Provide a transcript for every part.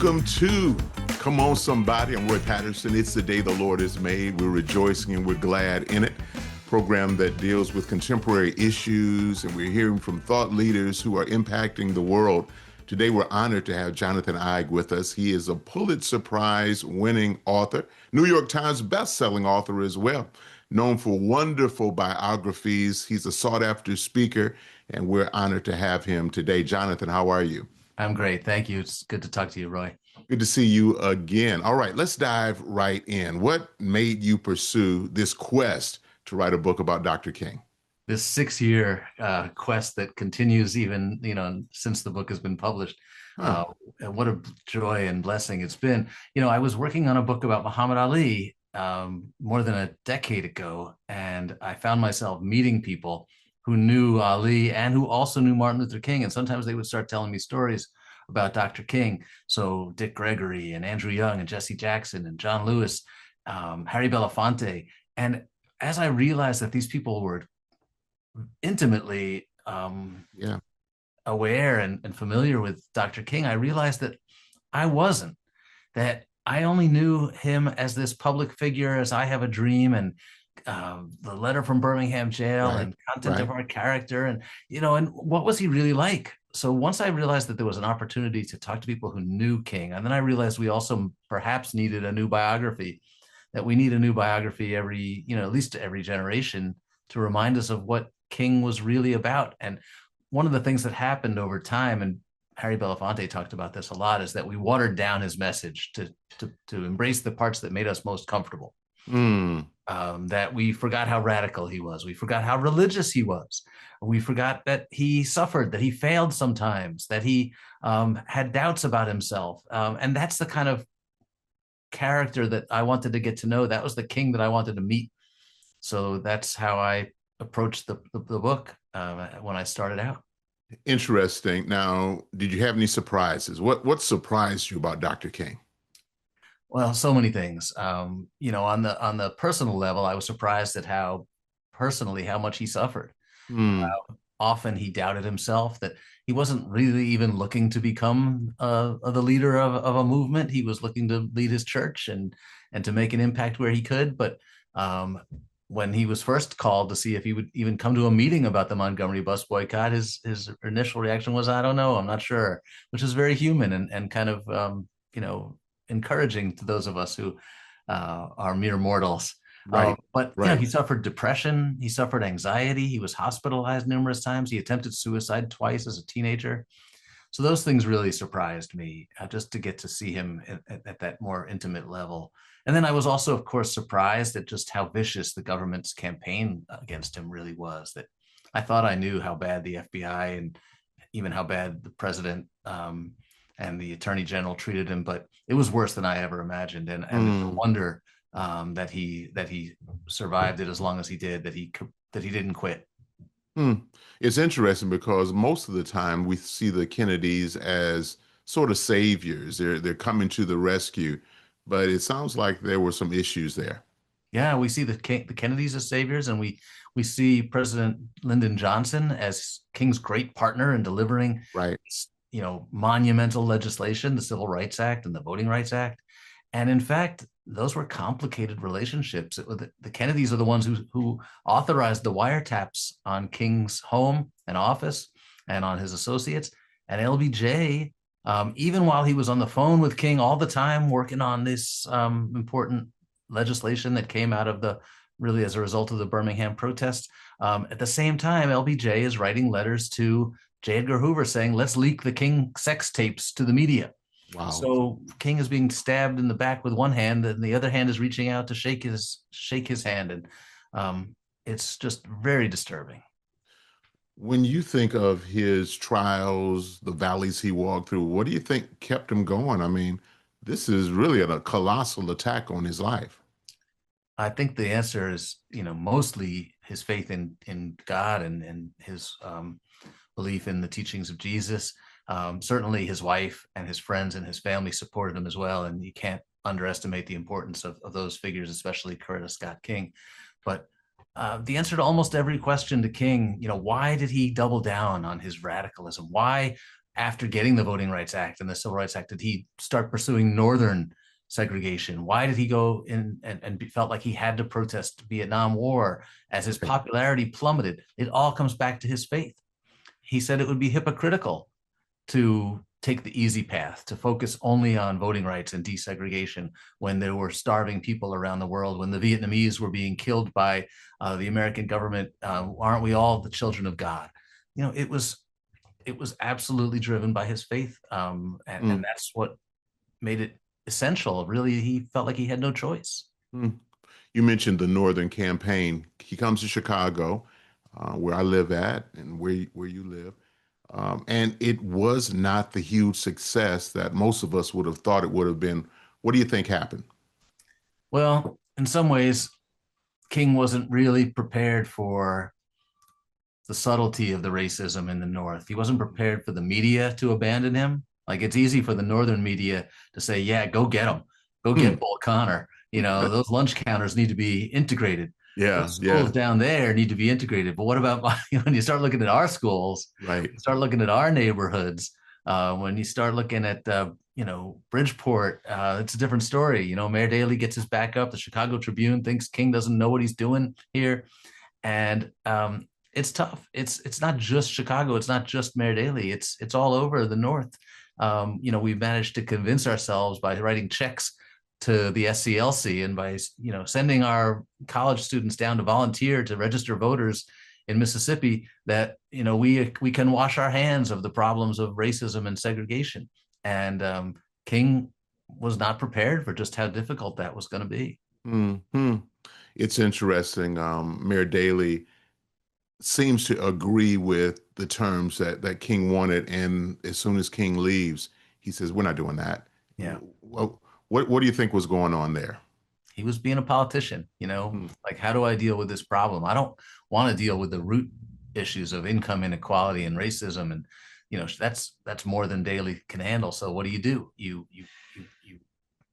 Welcome to Come On Somebody. I'm Roy Patterson. It's the day the Lord has made. We're rejoicing and we're glad in it. Program that deals with contemporary issues, and we're hearing from thought leaders who are impacting the world. Today, we're honored to have Jonathan Eig with us. He is a Pulitzer Prize winning author, New York Times bestselling author as well, known for wonderful biographies. He's a sought-after speaker, and we're honored to have him today. Jonathan, how are you? I'm great. Thank you. It's good to talk to you, Roy. Good to see you again. All right, let's dive right in. What made you pursue this quest to write a book about Dr. King? This 6-year quest that continues even, since the book has been published. Huh. And what a joy and blessing it's been. I was working on a book about Muhammad Ali more than a decade ago, and I found myself meeting people who knew Ali and who also knew Martin Luther King. And sometimes they would start telling me stories about Dr. King. So Dick Gregory and Andrew Young and Jesse Jackson and John Lewis, Harry Belafonte. And as I realized that these people were intimately Yeah. aware and familiar with Dr. King, I realized that I wasn't, that I only knew him as this public figure, as I Have a Dream, and the letter from Birmingham jail, Right. and Content Right. of Our Character, and what was he really like? So once I realized that there was an opportunity to talk to people who knew King, and then I realized we also perhaps needed a new biography, that we need a new biography every, at least every generation, to remind us of what King was really about. And one of the things that happened over time, and Harry Belafonte talked about this a lot, is that we watered down his message to embrace the parts that made us most comfortable. Mm. That we forgot how radical he was. We forgot how religious he was. We forgot that he suffered, that he failed sometimes, that he had doubts about himself. And that's the kind of character that I wanted to get to know. That was the King that I wanted to meet. So that's how I approached the book when I started out. Interesting. Now, did you have any surprises? What surprised you about Dr. King? Well, so many things. On the personal level, I was surprised at how much he suffered. Hmm. Often he doubted himself, that he wasn't really even looking to become the leader of a movement. He was looking to lead his church and to make an impact where he could. But when he was first called to see if he would even come to a meeting about the Montgomery bus boycott, his initial reaction was, "I don't know, I'm not sure," which is very human and kind of encouraging to those of us who are mere mortals. Right. But Right. he suffered depression, he suffered anxiety, he was hospitalized numerous times, he attempted suicide twice as a teenager. So those things really surprised me, just to get to see him at that more intimate level. And then I was also, of course, surprised at just how vicious the government's campaign against him really was. That I thought I knew how bad the FBI and even how bad the president and the attorney general treated him, but it was worse than I ever imagined. And it's a Mm. wonder that he survived it as long as he did, that he didn't quit. Hmm. It's interesting because most of the time we see the Kennedys as sort of saviors. They're coming to the rescue, but it sounds like there were some issues there. Yeah, we see the Kennedys as saviors, and we see President Lyndon Johnson as King's great partner in delivering, Right. monumental legislation, the Civil Rights Act and the Voting Rights Act. And in fact, those were complicated relationships. The Kennedys are the ones who authorized the wiretaps on King's home and office and on his associates. And LBJ, even while he was on the phone with King all the time, working on this important legislation that came out of really as a result of the Birmingham protests. At the same time, LBJ is writing letters to J. Edgar Hoover saying, "Let's leak the King sex tapes to the media." Wow. So King is being stabbed in the back with one hand, and the other hand is reaching out to shake his hand, and it's just very disturbing. When you think of his trials, the valleys he walked through, what do you think kept him going? I mean, this is really a colossal attack on his life. I think the answer is, mostly his faith in God and his belief in the teachings of Jesus. Certainly, his wife and his friends and his family supported him as well, and you can't underestimate the importance of those figures, especially Coretta Scott King. But the answer to almost every question to King, why did he double down on his radicalism? Why after getting the Voting Rights Act and the Civil Rights Act, did he start pursuing Northern segregation? Why did he go in and felt like he had to protest Vietnam War as his popularity plummeted? It all comes back to his faith. He said it would be hypocritical to take the easy path, to focus only on voting rights and desegregation when there were starving people around the world, when the Vietnamese were being killed by the American government. Aren't we all the children of God? You know, it was absolutely driven by his faith, and that's what made it essential. Really, he felt like he had no choice. Mm. You mentioned the Northern Campaign. He comes to Chicago, where I live at, and where you live. And it was not the huge success that most of us would have thought it would have been. What do you think happened? Well, in some ways, King wasn't really prepared for the subtlety of the racism in the North. He wasn't prepared for the media to abandon him. Like, it's easy for the Northern media to say, yeah, go get him, go Hmm. get Bull Connor. You know, those lunch counters need to be integrated. Yeah, Those schools yeah, down there need to be integrated. But what about when you start looking at our schools, right. start looking at our neighborhoods, when you start looking at, Bridgeport, it's a different story. You know, Mayor Daley gets his back up. The Chicago Tribune thinks King doesn't know what he's doing here. And it's tough. It's not just Chicago. It's not just Mayor Daley. It's all over the North. We've managed to convince ourselves by writing checks to the SCLC and by sending our college students down to volunteer to register voters in Mississippi that we can wash our hands of the problems of racism and segregation. And King was not prepared for just how difficult that was going to be. Hmm. It's interesting. Mayor Daley seems to agree with the terms that King wanted, and as soon as King leaves, he says, "We're not doing that." Yeah. Well, what do you think was going on there? He was being a politician, Hmm. like, how do I deal with this problem? I don't want to deal with the root issues of income inequality and racism. And, that's more than Daley can handle. So what do? You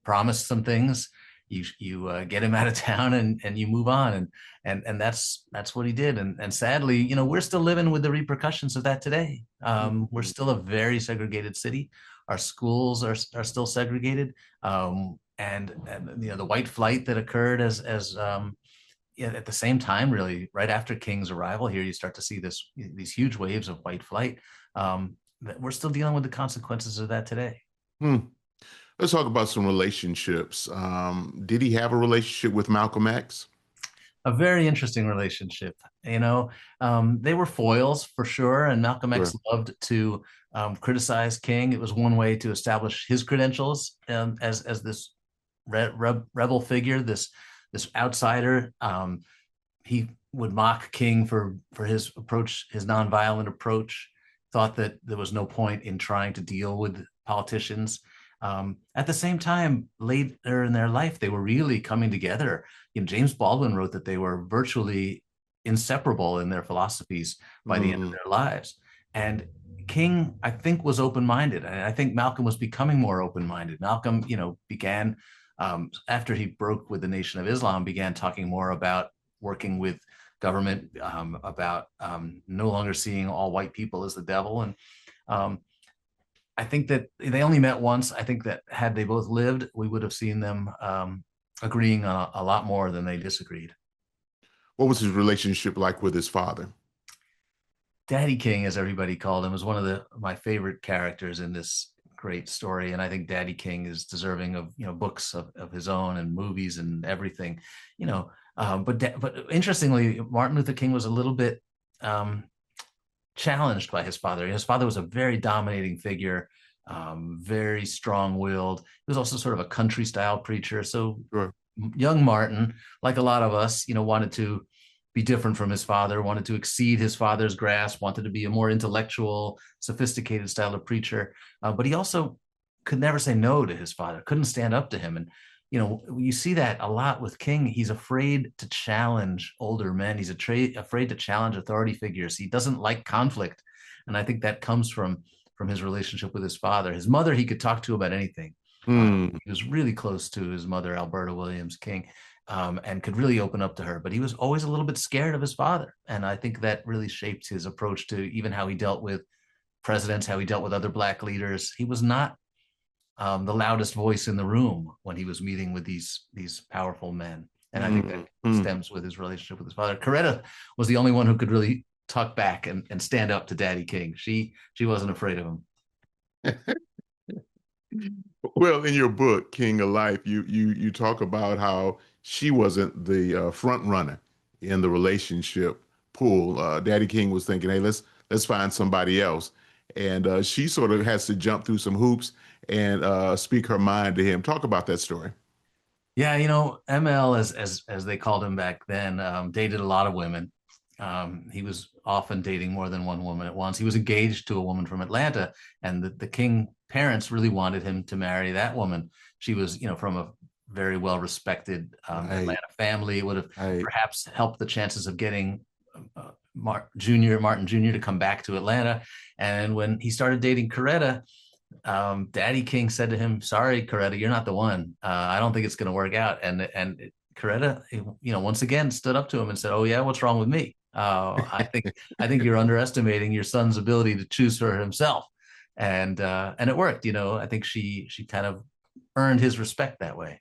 promise some things, you get him out of town, and you move on. And that's what he did. And sadly, we're still living with the repercussions of that today. We're Mhm. still a very segregated city. Our schools are still segregated. And the white flight that occurred as yeah, at the same time, really, right after King's arrival here, you start to see these huge waves of white flight. That we're still dealing with the consequences of that today. Hmm. Let's talk about some relationships. Did he have a relationship with Malcolm X? A very interesting relationship. They were foils for sure, and Malcolm X Sure. loved to criticize King. It was one way to establish his credentials as this rebel figure, this outsider. He would mock King for his approach, his nonviolent approach. Thought that there was no point in trying to deal with politicians. At the same time, later in their life, they were really coming together. James Baldwin wrote that they were virtually inseparable in their philosophies by the end of Mm, their lives. And King, I think, was open-minded. And I think Malcolm was becoming more open-minded. Malcolm, began, after he broke with the Nation of Islam, began talking more about working with government, about no longer seeing all white people as the devil. And um, I think that they only met once. I think that had they both lived, we would have seen them agreeing on a lot more than they disagreed. what was his relationship like with his father? Daddy King, as everybody called him, was one of my favorite characters in this great story. And I think Daddy King is deserving of books of his own and movies and everything. But interestingly, Martin Luther King was a little bit challenged by his father. His father was a very dominating figure, very strong-willed. He was also sort of a country-style preacher. So Sure. young Martin, like a lot of us, wanted to be different from his father, wanted to exceed his father's grasp, wanted to be a more intellectual, sophisticated style of preacher. But he also could never say no to his father, couldn't stand up to him. And, you see that a lot with King. He's afraid to challenge older men. He's afraid to challenge authority figures. He doesn't like conflict. And I think that comes from his relationship with his father. His mother, he could talk to about anything. Hmm. He was really close to his mother, Alberta Williams King, and could really open up to her. But he was always a little bit scared of his father. And I think that really shaped his approach to even how he dealt with presidents, how he dealt with other Black leaders. He was not the loudest voice in the room when he was meeting with these powerful men. And I think that Mm-hmm. stems with his relationship with his father. Coretta was the only one who could really talk back and stand up to Daddy King. She wasn't afraid of him. Well, in your book, King of Life, you talk about how she wasn't the front runner in the relationship pool. Daddy King was thinking, "Hey, let's find somebody else," and she sort of has to jump through some hoops and speak her mind to him. Talk about that story. Yeah, ML, as they called him back then, dated a lot of women. He was often dating more than one woman at once. He was engaged to a woman from Atlanta, and the King parents really wanted him to marry that woman. She was, from a very well respected Right, Atlanta family. It would have right. perhaps helped the chances of getting Martin Jr. to come back to Atlanta. And when he started dating Coretta, Daddy King said to him, "Sorry, Coretta, you're not the one. I don't think it's going to work out." And Coretta, once again stood up to him and said, "Oh yeah, what's wrong with me? I think you're underestimating your son's ability to choose for himself." And it worked. I think she kind of earned his respect that way.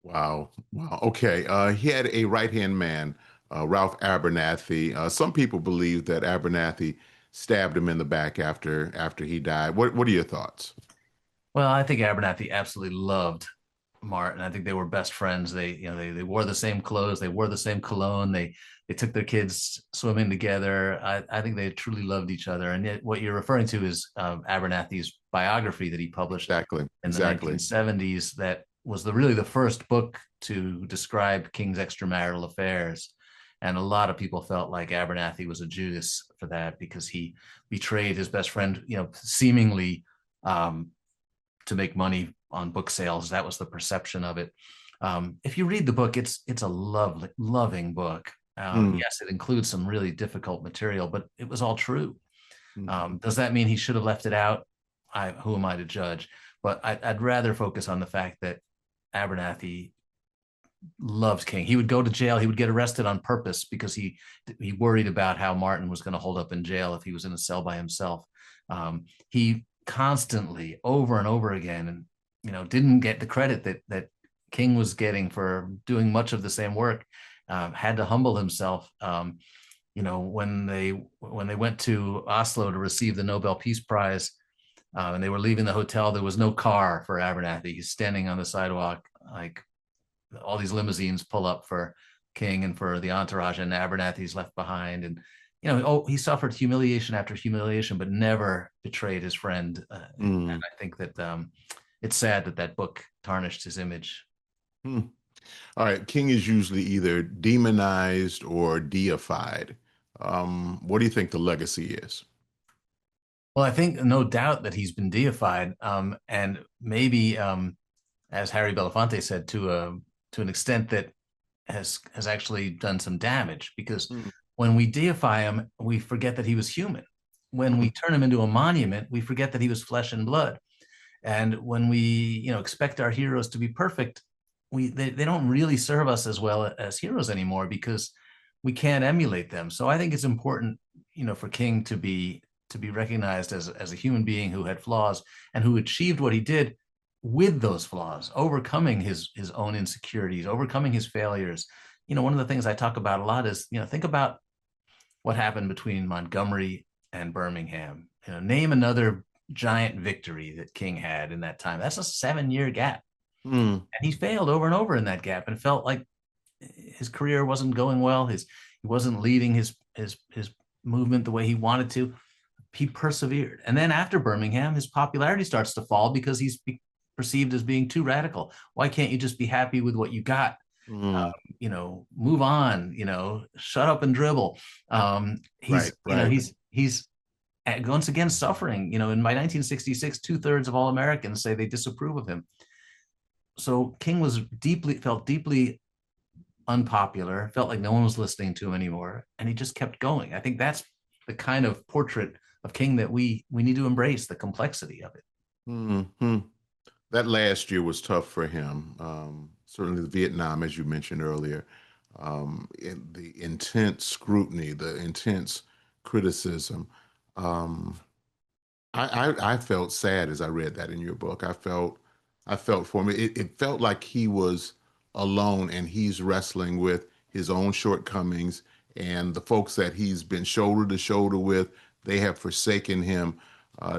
Wow. Wow. Okay. He had a right-hand man, Ralph Abernathy. Some people believe that Abernathy stabbed him in the back after he died. What are your thoughts? Well, I think Abernathy absolutely loved Martin. I think they were best friends. They wore the same clothes, they wore the same cologne, they took their kids swimming together. I think they truly loved each other. And yet, what you're referring to is Abernathy's biography that he published Exactly. in the Exactly. 1970s. That was really the first book to describe King's extramarital affairs. And a lot of people felt like Abernathy was a Judas for that because he betrayed his best friend, seemingly um, to make money on book sales. That was the perception of it. If you read the book, it's a lovely, loving book. Mm, Yes, it includes some really difficult material, but it was all true. mm, Does that mean he should have left it out? Who am I to judge? But I'd rather focus on the fact that Abernathy loved King. He would go to jail. He would get arrested on purpose because he worried about how Martin was going to hold up in jail if he was in a cell by himself. He constantly, over and over again, and didn't get the credit that King was getting for doing much of the same work. Had to humble himself. When they went to Oslo to receive the Nobel Peace Prize, and they were leaving the hotel, there was no car for Abernathy. He's standing on the sidewalk, like all these limousines pull up for King and for the entourage, and Abernathy's left behind. And he suffered humiliation after humiliation, but never betrayed his friend. And mm, I think that it's sad that book tarnished his image. mm. All right. King is usually either demonized or deified. What do you think the legacy is? Well, I think no doubt that he's been deified, and maybe, as Harry Belafonte said, to an extent that has actually done some damage. Because Mm, when we deify him, we forget that he was human. When mm, we turn him into a monument, we forget that he was flesh and blood. And when we expect our heroes to be perfect, they don't really serve us as well as heroes anymore because we can't emulate them. So I think it's important, for King to be recognized as a human being who had flaws and who achieved what he did with those flaws, overcoming his own insecurities, overcoming his failures. One of the things I talk about a lot is, think about what happened between Montgomery and Birmingham. Name another giant victory that King had in that time. That's a 7-year gap. mm. And he failed over and over in that gap and felt like his career wasn't going well. He wasn't leading his movement the way he wanted to. He persevered. And then after Birmingham, his popularity starts to fall because he's perceived as being too radical. Why can't you just be happy with what you got? Mm, Move on, shut up and dribble. right, He's, right. he's once again suffering. In my 1966, 2/3 of all Americans say they disapprove of him. So King felt deeply unpopular, felt like no one was listening to him anymore, and he just kept going. I think that's the kind of portrait of King that we need to embrace, the complexity of it. Hmm. That last year was tough for him. Certainly, the Vietnam, as you mentioned earlier, the intense scrutiny, the intense criticism. Um, I felt sad as I read that in your book. I felt for him. It felt like he was alone and he's wrestling with his own shortcomings and the folks that he's been shoulder to shoulder with, they have forsaken him.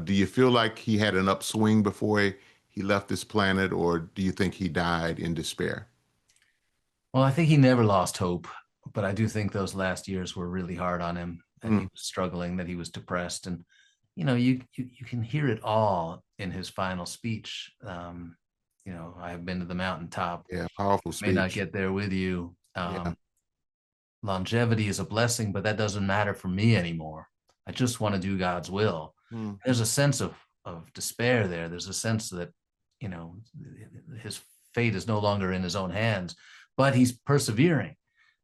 Do you feel like he had an upswing before he left this planet, or do you think he died in despair? Well, I think he never lost hope, but I do think those last years were really hard on him, that he Mm, was struggling, that he was depressed, and you can hear it all in his final speech. I have been to the mountaintop, yeah, powerful may not speech. get there with you. Yeah. Longevity is a blessing, but that doesn't matter for me anymore. I just want to do God's will. Mm, There's a sense of despair there. There's a sense that, you know, his fate is no longer in his own hands, but he's persevering.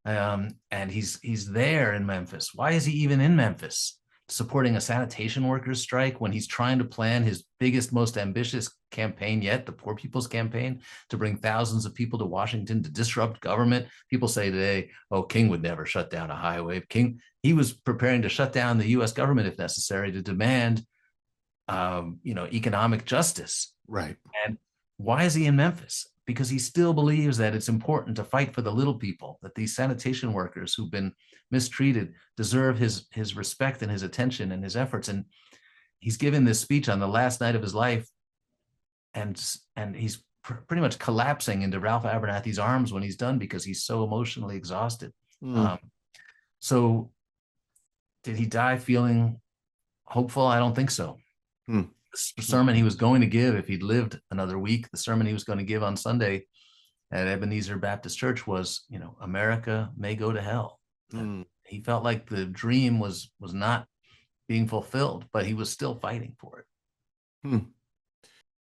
And he's there in Memphis. Why is he even in Memphis? Supporting a sanitation workers strike when he's trying to plan his biggest, most ambitious campaign yet, the Poor People's Campaign, to bring thousands of people to Washington to disrupt government. People say today, oh, King would never shut down a highway. He was preparing to shut down the US government if necessary to demand economic justice. right. And why is he in Memphis? Because he still believes that it's important to fight for the little people, that these sanitation workers who've been mistreated deserve his respect and his attention and his efforts. And he's given this speech on the last night of his life, and he's pretty much collapsing into Ralph Abernathy's arms when he's done because he's so emotionally exhausted. Mm, Um, so, did he die feeling hopeful? I don't think so. mm, The mm, sermon he was going to give, if he'd lived another week, the sermon he was going to give on Sunday at Ebenezer Baptist Church was, America may go to hell. mm, He felt like the dream was not being fulfilled, but he was still fighting for it. mm.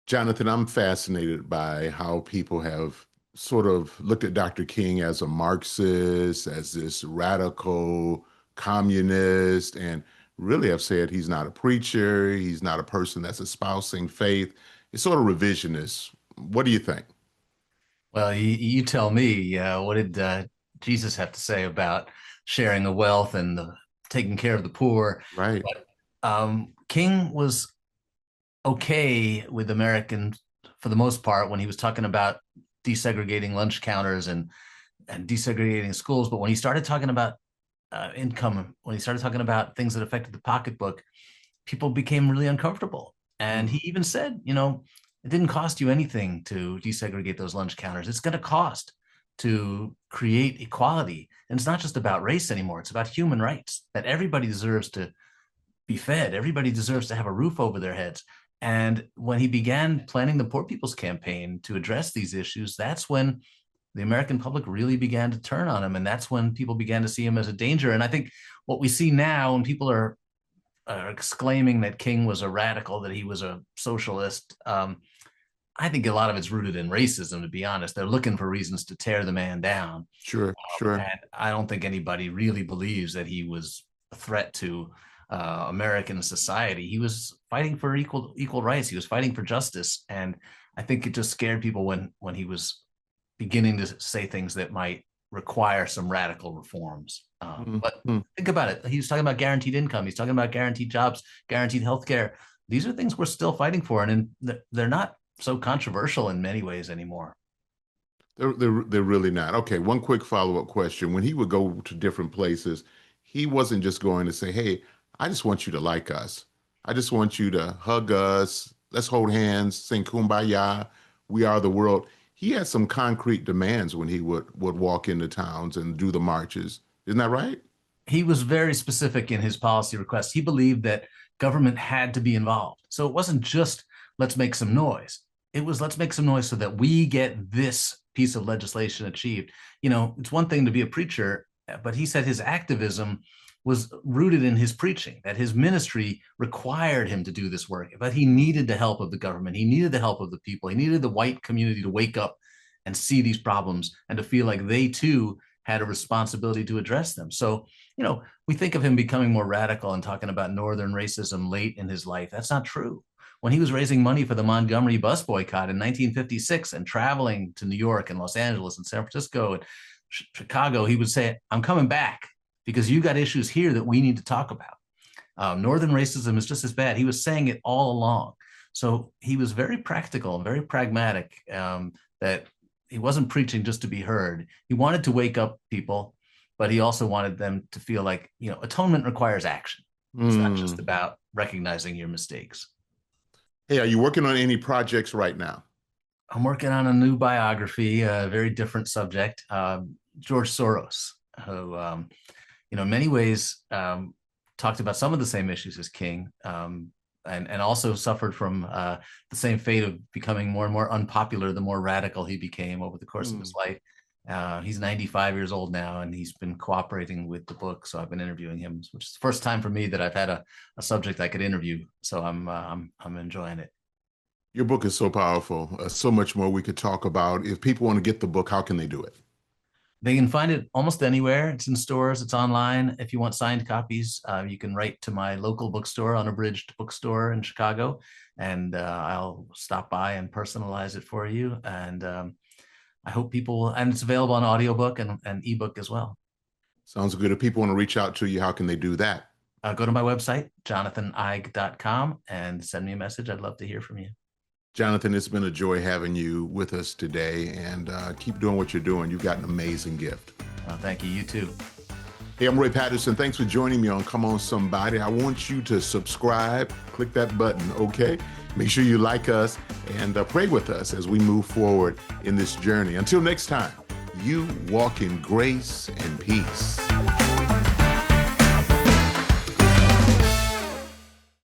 Jonathan, I'm fascinated by how people have sort of looked at Dr. King as a Marxist, as this radical communist, and really have said he's not a preacher, he's not a person that's espousing faith. It's sort of revisionist. What do you think? Well, you tell me, what did Jesus have to say about sharing the wealth and taking care of the poor? Right. But King was okay with Americans for the most part when he was talking about desegregating lunch counters and desegregating schools. But when he started talking about income, when he started talking about things that affected the pocketbook, people became really uncomfortable. And Mm, he even said, it didn't cost you anything to desegregate those lunch counters. It's going to cost to create equality. And it's not just about race anymore. It's about human rights, that everybody deserves to be fed. Everybody deserves to have a roof over their heads. And when he began planning the Poor People's Campaign to address these issues, that's when the American public really began to turn on him. And that's when people began to see him as a danger. And I think what we see now when people are exclaiming that King was a radical, that he was a socialist, I think a lot of it's rooted in racism, to be honest. They're looking for reasons to tear the man down. sure, sure. And I don't think anybody really believes that he was a threat to American society. He was fighting for equal rights. He was fighting for justice, and I think it just scared people when he was beginning to say things that might require some radical reforms. Mm, But mm. think about it. He was talking about guaranteed income. He's talking about guaranteed jobs, guaranteed health care. These are things we're still fighting for, and they're not so controversial in many ways anymore. They're really not. Okay, one quick follow-up question. When he would go to different places, he wasn't just going to say, "Hey, I just want you to like us. I just want you to hug us. Let's hold hands, sing Kumbaya. We are the world." He had some concrete demands when he would walk into towns and do the marches. Isn't that right? He was very specific in his policy requests. He believed that government had to be involved. So it wasn't just let's make some noise. It was let's make some noise so that we get this piece of legislation achieved. It's one thing to be a preacher, but he said his activism was rooted in his preaching, that his ministry required him to do this work, but he needed the help of the government. He needed the help of the people. He needed the white community to wake up and see these problems and to feel like they too had a responsibility to address them. So, we think of him becoming more radical and talking about Northern racism late in his life. That's not true. When he was raising money for the Montgomery bus boycott in 1956 and traveling to New York and Los Angeles and San Francisco and Chicago, he would say, I'm coming back because you got issues here that we need to talk about. Northern racism is just as bad. He was saying it all along. So he was very practical and very pragmatic, that he wasn't preaching just to be heard. He wanted to wake up people, but he also wanted them to feel like, atonement requires action. It's not just about recognizing your mistakes. Hey, are you working on any projects right now? I'm working on a new biography, a very different subject. George Soros, who, in many ways, talked about some of the same issues as King, and also suffered from the same fate of becoming more and more unpopular the more radical he became over the course of his life. He's 95 years old now, and he's been cooperating with the book. So I've been interviewing him, which is the first time for me that I've had a subject I could interview. So I'm enjoying it. Your book is so powerful. So much more we could talk about. If people want to get the book, how can they do it? They can find it almost anywhere. It's in stores, it's online. If you want signed copies, you can write to my local bookstore, Unabridged Bookstore in Chicago, and I'll stop by and personalize it for you. And I hope people, and it's available on audiobook and ebook as well. Sounds good. If people want to reach out to you, how can they do that? Go to my website, jonathanigue.com, and send me a message. I'd love to hear from you. Jonathan, it's been a joy having you with us today, and keep doing what you're doing. You've got an amazing gift. Thank you. You too. Hey, I'm Roy Patterson. Thanks for joining me on Come On Somebody. I want you to subscribe, click that button, okay? Make sure you like us and pray with us as we move forward in this journey. Until next time, you walk in grace and peace.